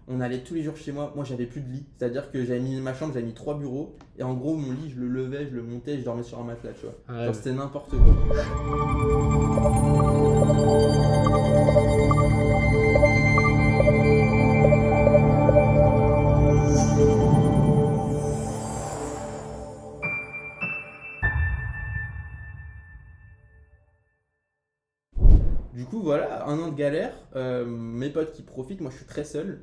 On allait tous les jours chez moi. Moi, j'avais plus de lit. C'est-à-dire que j'avais mis ma chambre, j'avais mis 3 bureaux. Et en gros, mon lit, je le levais, je le montais et je dormais sur un matelas, tu vois. Ouais, Genre, ouais. c'était n'importe quoi. Du coup, voilà, un an de galère. Mes potes qui profitent. Moi, je suis très seul.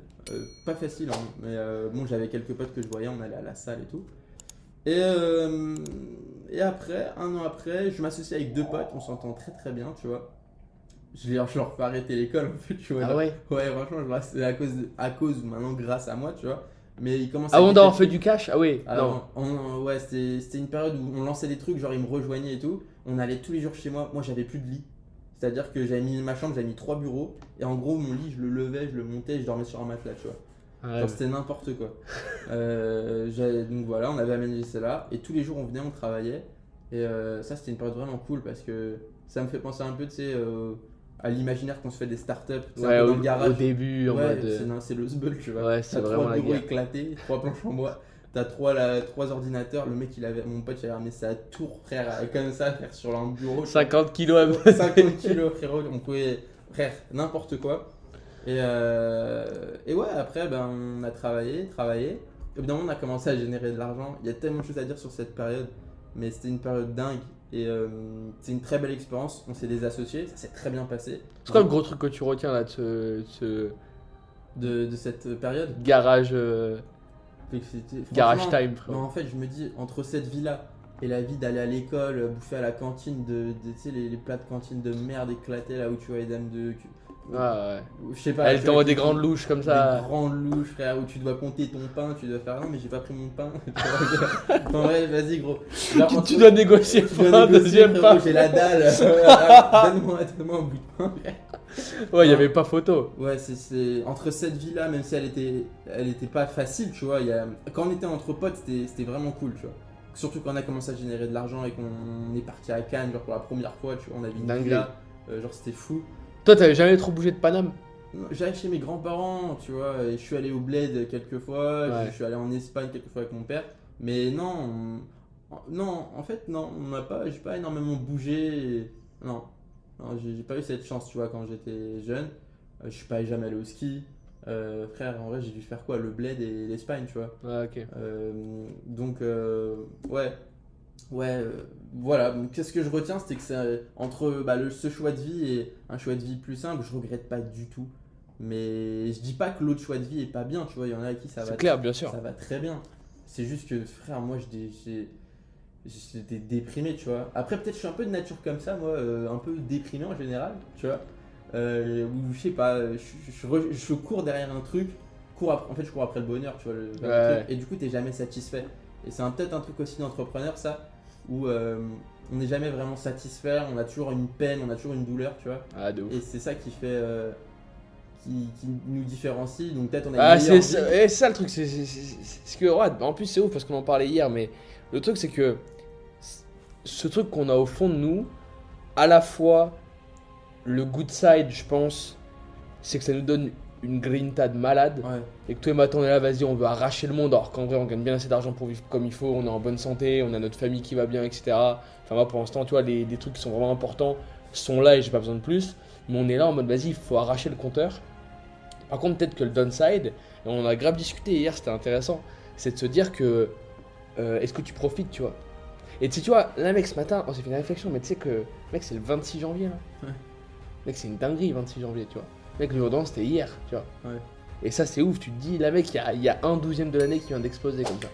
Pas facile, hein. Mais bon, j'avais quelques potes que je voyais. On allait à la salle et tout. Et, euh, et après, un an après, je m'associe avec deux potes. On s'entend très très bien, tu vois. Je leur fais arrêter l'école en fait, tu vois. Ah ouais. Ouais, franchement, c'est à cause maintenant, grâce à moi, tu vois. Mais ils commencent à Avant d'avoir fait détester. du cash? Ah oui, non. Alors, ouais, c'était une période où on lançait des trucs, genre ils me rejoignaient et tout. On allait tous les jours chez moi. Moi, j'avais plus de lit. C'est-à-dire que j'avais mis ma chambre, j'avais mis 3 bureaux. Et en gros, mon lit, je le levais, je le montais, je dormais sur un matelas, tu vois. Ouais, Genre, c'était n'importe quoi. Donc voilà, on avait aménagé là. Et tous les jours, on venait, on travaillait. Et ça, c'était une période vraiment cool parce que ça me fait penser un peu, tu sais, à l'imaginaire qu'on se fait des startups. C'est un ouais, peu dans le au garage. début, en Ouais, mode. c'est le sbeul, tu vois. Ouais, c'est T'as vraiment trois la bureaux guerre. éclatés, trois planches en bois. T'as trois ordinateurs. Le mec, mon pote, il avait ramené sa tour, frère, comme ça, frère, sur un bureau. Tu vois. 50 kilos à 50 kilos, frérot. On pouvait, frère, n'importe quoi. Et ouais, après, ben, on a travaillé. Et au bout d'un moment, on a commencé à générer de l'argent. Il y a tellement de choses à dire sur cette période, mais c'était une période dingue. Et c'est une très belle expérience. On s'est désassociés, ça s'est très bien passé. C'est quoi le gros truc que tu retiens là de ce De cette période. garage, Fait que garage franchement, time, non, frère? en fait, je me dis, entre cette vie-là et la vie d'aller à l'école, bouffer à la cantine, tu sais, les plats de cantine de merde éclatés là où tu vois les dames de. Ah ouais. Je sais pas. Elle tu vois, t'envoie des grandes louches comme Des ça. grandes louches, frère, où tu dois compter ton pain, tu dois faire non, mais j'ai pas pris mon pain. En vrai, vas-y, gros. Genre, Tu dois négocier tu pour dois un négocier, deuxième frérot, pas. j'ai la dalle. Donne-moi un bout de pain. Ouais, il y avait pas photo. Ouais, entre cette vie-là, même si elle était pas facile, tu vois. Quand on était entre potes, c'était vraiment cool, tu vois. Surtout quand on a commencé à générer de l'argent et qu'on est parti à Cannes, genre pour la première fois, tu vois, on avait une Dinguerie. villa, genre c'était fou. Toi, t'avais jamais trop bougé de Paname? J'allais chez mes grands-parents, tu vois, et je suis allé au Bled quelques fois, Ouais. je suis allé en Espagne quelques fois avec mon père, mais non, non, en fait, non, j'ai pas énormément bougé, non, non, j'ai pas eu cette chance, tu vois, quand j'étais jeune. Je suis pas jamais allé au ski. Frère, en vrai, j'ai dû faire quoi? Le Bled et l'Espagne, tu vois. Ouais, ok. Donc, ouais, ouais, voilà. Donc, qu'est-ce que je retiens, c'était que c'est entre bah, ce choix de vie et un choix de vie plus simple, je regrette pas du tout. Mais je dis pas que l'autre choix de vie est pas bien, tu vois. Il y en a à qui C'est clair, bien sûr. ça va très bien. C'est juste que, frère, moi, j'étais déprimé, tu vois. Après, peut-être je suis un peu de nature comme ça, moi, un peu déprimé en général, tu vois. Ou je sais pas, je cours derrière un truc, en fait, je cours après le bonheur, tu vois, le Ouais. truc, et du coup, t'es jamais satisfait. Et c'est peut-être un truc aussi d'entrepreneur, ça, où on n'est jamais vraiment satisfait, on a toujours une peine, on a toujours une douleur, tu vois. Ah, de ouf. Et c'est ça qui fait, qui nous différencie. Donc peut-être on a Ah, une meilleure c'est vie. c'est ça le truc. C'est que, ouais, en plus, c'est ouf parce qu'on en parlait hier, mais le truc, c'est que ce truc qu'on a au fond de nous, à la fois, le good side, je pense, c'est que ça nous donne une grinta de malade. Ouais, Et que tous les matins, on est là, vas-y, on veut arracher le monde, alors qu'en vrai, on gagne bien assez d'argent pour vivre comme il faut, on est en bonne santé, on a notre famille qui va bien, etc. Enfin, moi, pour l'instant, tu vois, les trucs qui sont vraiment importants sont là et j'ai pas besoin de plus. Mais on est là en mode, vas-y, il faut arracher le compteur. Par contre, peut-être que le downside, et on a grave discuté hier, c'était intéressant, c'est de se dire que est-ce que tu profites, tu vois. Et tu sais, tu vois, là, mec, ce matin, on s'est fait une réflexion, mais tu sais que, mec, c'est le 26 janvier, là. Ouais. Mec, c'est une dinguerie, 26 janvier, tu vois. Mec, le jour d'avant, c'était hier, tu vois. ouais. Et ça, c'est ouf, tu te dis, là, mec, il y a un douzième de l'année qui vient d'exploser comme ça.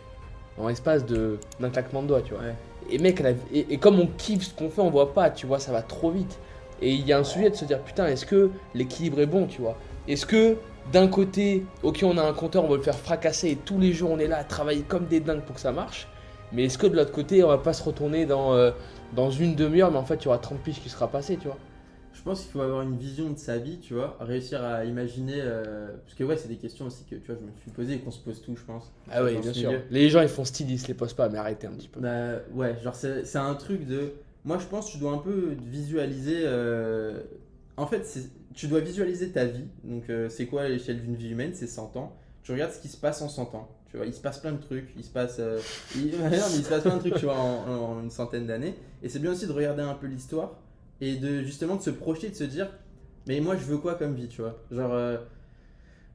En l'espace d'un claquement de doigts, tu vois. Ouais. Et mec, et comme on kiffe ce qu'on fait, on voit pas, tu vois, ça va trop vite. Et il y a un sujet de se dire, putain, est-ce que l'équilibre est bon, tu vois. Est-ce que d'un côté, ok, on a un compteur, on va le faire fracasser et tous les jours on est là à travailler comme des dingues pour que ça marche. Mais est-ce que de l'autre côté, on va pas se retourner dans une demi-heure, mais en fait, il y aura 30 piges qui sera passé, tu vois. Je pense qu'il faut avoir une vision de sa vie, tu vois, réussir à imaginer. Parce que, ouais, c'est des questions aussi que tu vois, je me suis posé et qu'on se pose tous, je pense. Ah oui, dans bien ce sûr. milieu. Les gens, ils font style, ils se les posent pas, mais arrêtez un petit peu. Bah, ouais, genre, c'est un truc de. Moi, je pense que tu dois un peu visualiser en fait, tu dois visualiser ta vie. Donc, c'est quoi l'échelle d'une vie humaine? C'est 100 ans. Tu regardes ce qui se passe en 100 ans. Tu vois, il se passe plein de trucs. Il se passe, non, mais il se passe plein de trucs, tu vois, en une centaine d'années. Et c'est bien aussi de regarder un peu l'histoire et justement de se projeter, de se dire, mais moi, je veux quoi comme vie, tu vois? Genre,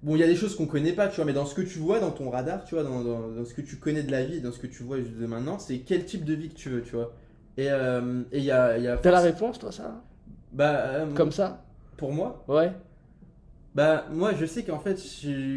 bon, il y a des choses qu'on connaît pas, tu vois, mais dans ce que tu vois, dans ton radar, tu vois, dans ce que tu connais de la vie, dans ce que tu vois de maintenant, c'est quel type de vie que tu veux, tu vois. Et il y a T'as la réponse, toi, ça? Bah, Comme ça? pour moi, Ouais. bah, moi, je sais qu'en fait,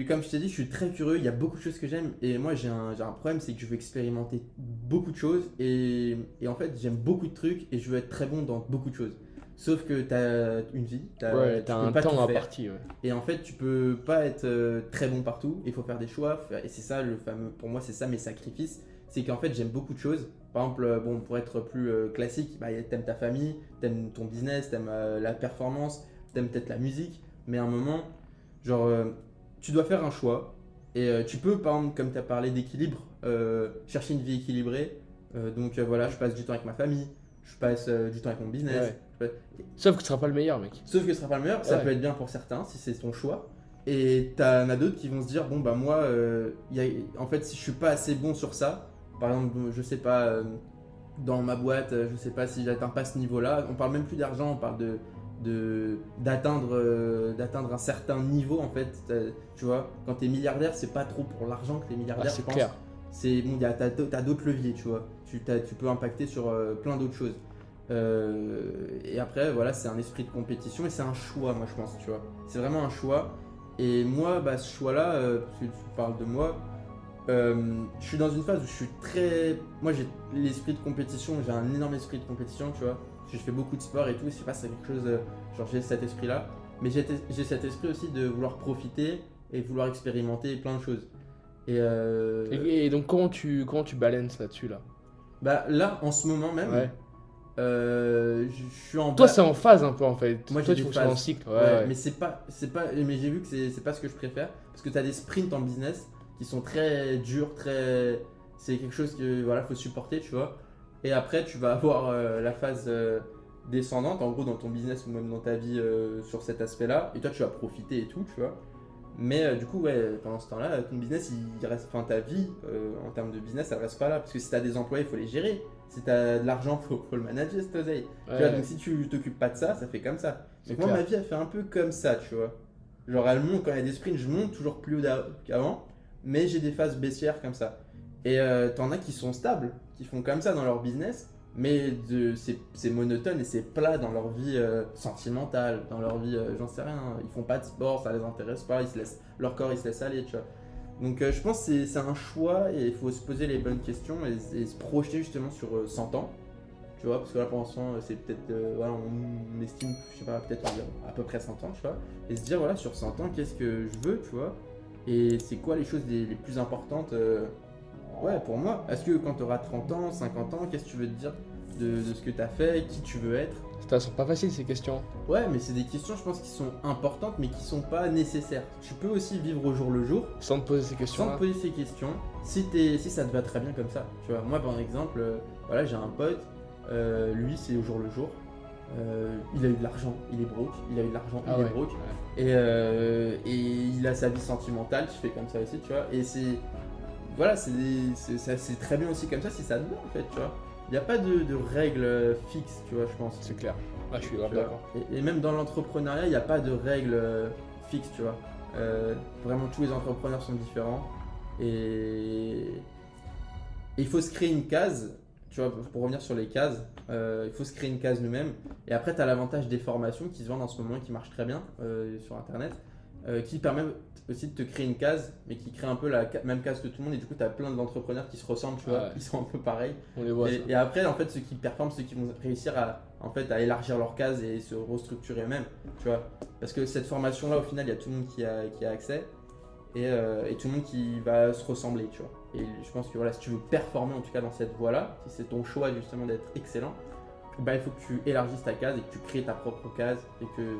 comme je t'ai dit, je suis très curieux, il y a beaucoup de choses que j'aime, et moi, j'ai un problème, c'est que je veux expérimenter beaucoup de choses, et en fait, j'aime beaucoup de trucs, et je veux être très bon dans beaucoup de choses. Sauf que t'as une vie, Ouais, tu t'as peux un pas tout temps faire. imparti, ouais. Et en fait, tu peux pas être très bon partout. Il faut faire des choix. Et c'est ça le fameux. Pour moi, c'est ça mes sacrifices. C'est qu'en fait, j'aime beaucoup de choses. Par exemple, bon, pour être plus classique, bah, t'aimes ta famille, t'aimes ton business, t'aimes la performance, t'aimes peut-être la musique. Mais à un moment, genre, tu dois faire un choix. Et tu peux, par exemple, comme tu as parlé d'équilibre, chercher une vie équilibrée. Donc voilà, je passe du temps avec ma famille, je passe du temps avec mon business. Ouais. je passe- Sauf que tu seras pas le meilleur, mec. Sauf que ce sera pas le meilleur, ça Ouais. peut être bien pour certains si c'est ton choix. Et t'en as d'autres qui vont se dire bon bah moi, en fait si je suis pas assez bon sur ça, par exemple je sais pas dans ma boîte, je sais pas si j'atteins pas ce niveau-là. On parle même plus d'argent, on parle d'atteindre un certain niveau en fait. Tu vois, quand t'es milliardaire, c'est pas trop pour l'argent que t'es milliardaire, Ah, je c'est pense. clair. C'est bon, t'as d'autres leviers, tu vois. Tu peux impacter sur plein d'autres choses. Et après, voilà, c'est un esprit de compétition et c'est un choix, moi je pense, tu vois. C'est vraiment un choix. Et moi, bah, ce choix-là, parce que tu parles de moi, je suis dans une phase où je suis très. Moi, j'ai l'esprit de compétition, j'ai un énorme esprit de compétition, tu vois. Parce que je fais beaucoup de sport et tout, je sais pas si c'est quelque chose. Genre, j'ai cet esprit-là. Mais j'ai cet esprit aussi de vouloir profiter et vouloir expérimenter plein de choses. Et donc, comment tu balances là-dessus, là? Bah, là, en ce moment même, Ouais. je suis en Toi, bas. c'est en phase un peu, en fait. Moi, Toi, j'ai tu des fonctionnes en phases. cycle. Ouais, Ouais. mais mais j'ai vu que c'est pas ce que je préfère parce que tu as des sprints en business qui sont très durs, c'est quelque chose que voilà, faut supporter, tu vois. Et après, tu vas avoir la phase descendante en gros dans ton business ou même dans ta vie sur cet aspect-là et toi tu vas profiter et tout, tu vois. Mais du coup, ouais, pendant ce temps-là, ton business, il reste, enfin ta vie en termes de business, elle reste pas là parce que si tu as des employés, il faut les gérer. Si tu as de l'argent, faut le manager, cet oseille. Tu vois, donc si tu t'occupes pas de ça, ça fait comme ça. C'est Donc moi, clair. ma vie, elle fait un peu comme ça, tu vois. Genre, elle monte, quand il y a des sprints, je monte toujours plus haut qu'avant, mais j'ai des phases baissières comme ça. Et t'en as qui sont stables, qui font comme ça dans leur business, mais c'est monotone et c'est plat dans leur vie sentimentale, dans leur vie, j'en sais rien. Ils font pas de sport, ça les intéresse pas, leur corps, il se laisse aller, tu vois. Donc je pense que c'est un choix et il faut se poser les bonnes questions et se projeter justement sur 100 ans. Tu vois, parce que là pour l'instant c'est peut-être, voilà, on estime, je sais pas, peut-être à peu près 100 ans, tu vois. Et se dire voilà, sur 100 ans, qu'est-ce que je veux, tu vois. Et c'est quoi les choses les plus importantes ouais, pour moi. Est-ce que quand tu auras 30 ans, 50 ans, qu'est-ce que tu veux te dire de ce que tu as fait, qui tu veux être? Ça sont pas faciles, ces questions. Ouais, mais c'est des questions, je pense, qui sont importantes, mais qui sont pas nécessaires. Tu peux aussi vivre au jour le jour, Sans te poser ces sans questions-là. te poser ces questions, si ça te va très bien comme ça. Tu vois, moi, par exemple, voilà, j'ai un pote, lui, c'est au jour le jour. Il a eu de l'argent, il est broke, il a eu de l'argent, Ah il ouais. est broke. Et il a sa vie sentimentale qui fait comme ça aussi, tu vois. Et voilà, c'est très bien aussi comme ça si ça te va, en fait, tu vois. Il n'y a pas de règles fixes, tu vois, je pense. C'est clair. Ah, je suis grave Tu vois. d'accord. Et même dans l'entrepreneuriat, il n'y a pas de règles fixes, tu vois. Vraiment, tous les entrepreneurs sont différents. Et il faut se créer une case, tu vois, pour revenir sur les cases, il faut se créer une case nous-mêmes. Et après, tu as l'avantage des formations qui se vendent en ce moment et qui marchent très bien sur Internet, qui permettent aussi de te créer une case, mais qui crée un peu la même case que tout le monde. Et du coup, tu as plein d'entrepreneurs qui se ressemblent, tu vois, Ouais. qui sont un peu pareils. On les voit, ça. Et après, en fait, ceux qui performent, ceux qui vont réussir en fait, à élargir leur case et se restructurer eux-mêmes, tu vois. Parce que cette formation-là, au final, il y a tout le monde qui a accès et tout le monde qui va se ressembler, tu vois. Et je pense que voilà, si tu veux performer, en tout cas dans cette voie-là, si c'est ton choix justement d'être excellent, bah, il faut que tu élargisses ta case et que tu crées ta propre case et que